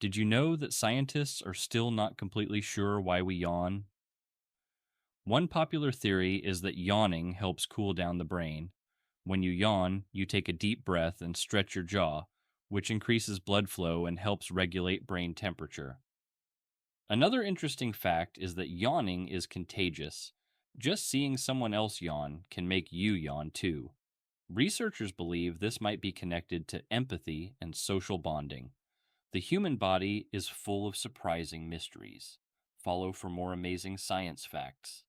Did you know that scientists are still not completely sure why we yawn? One popular theory is that yawning helps cool down the brain. When you yawn, you take a deep breath and stretch your jaw, which increases blood flow and helps regulate brain temperature. Another interesting fact is that yawning is contagious. Just seeing someone else yawn can make you yawn too. Researchers believe this might be connected to empathy and social bonding. The human body is full of surprising mysteries. Follow for more amazing science facts.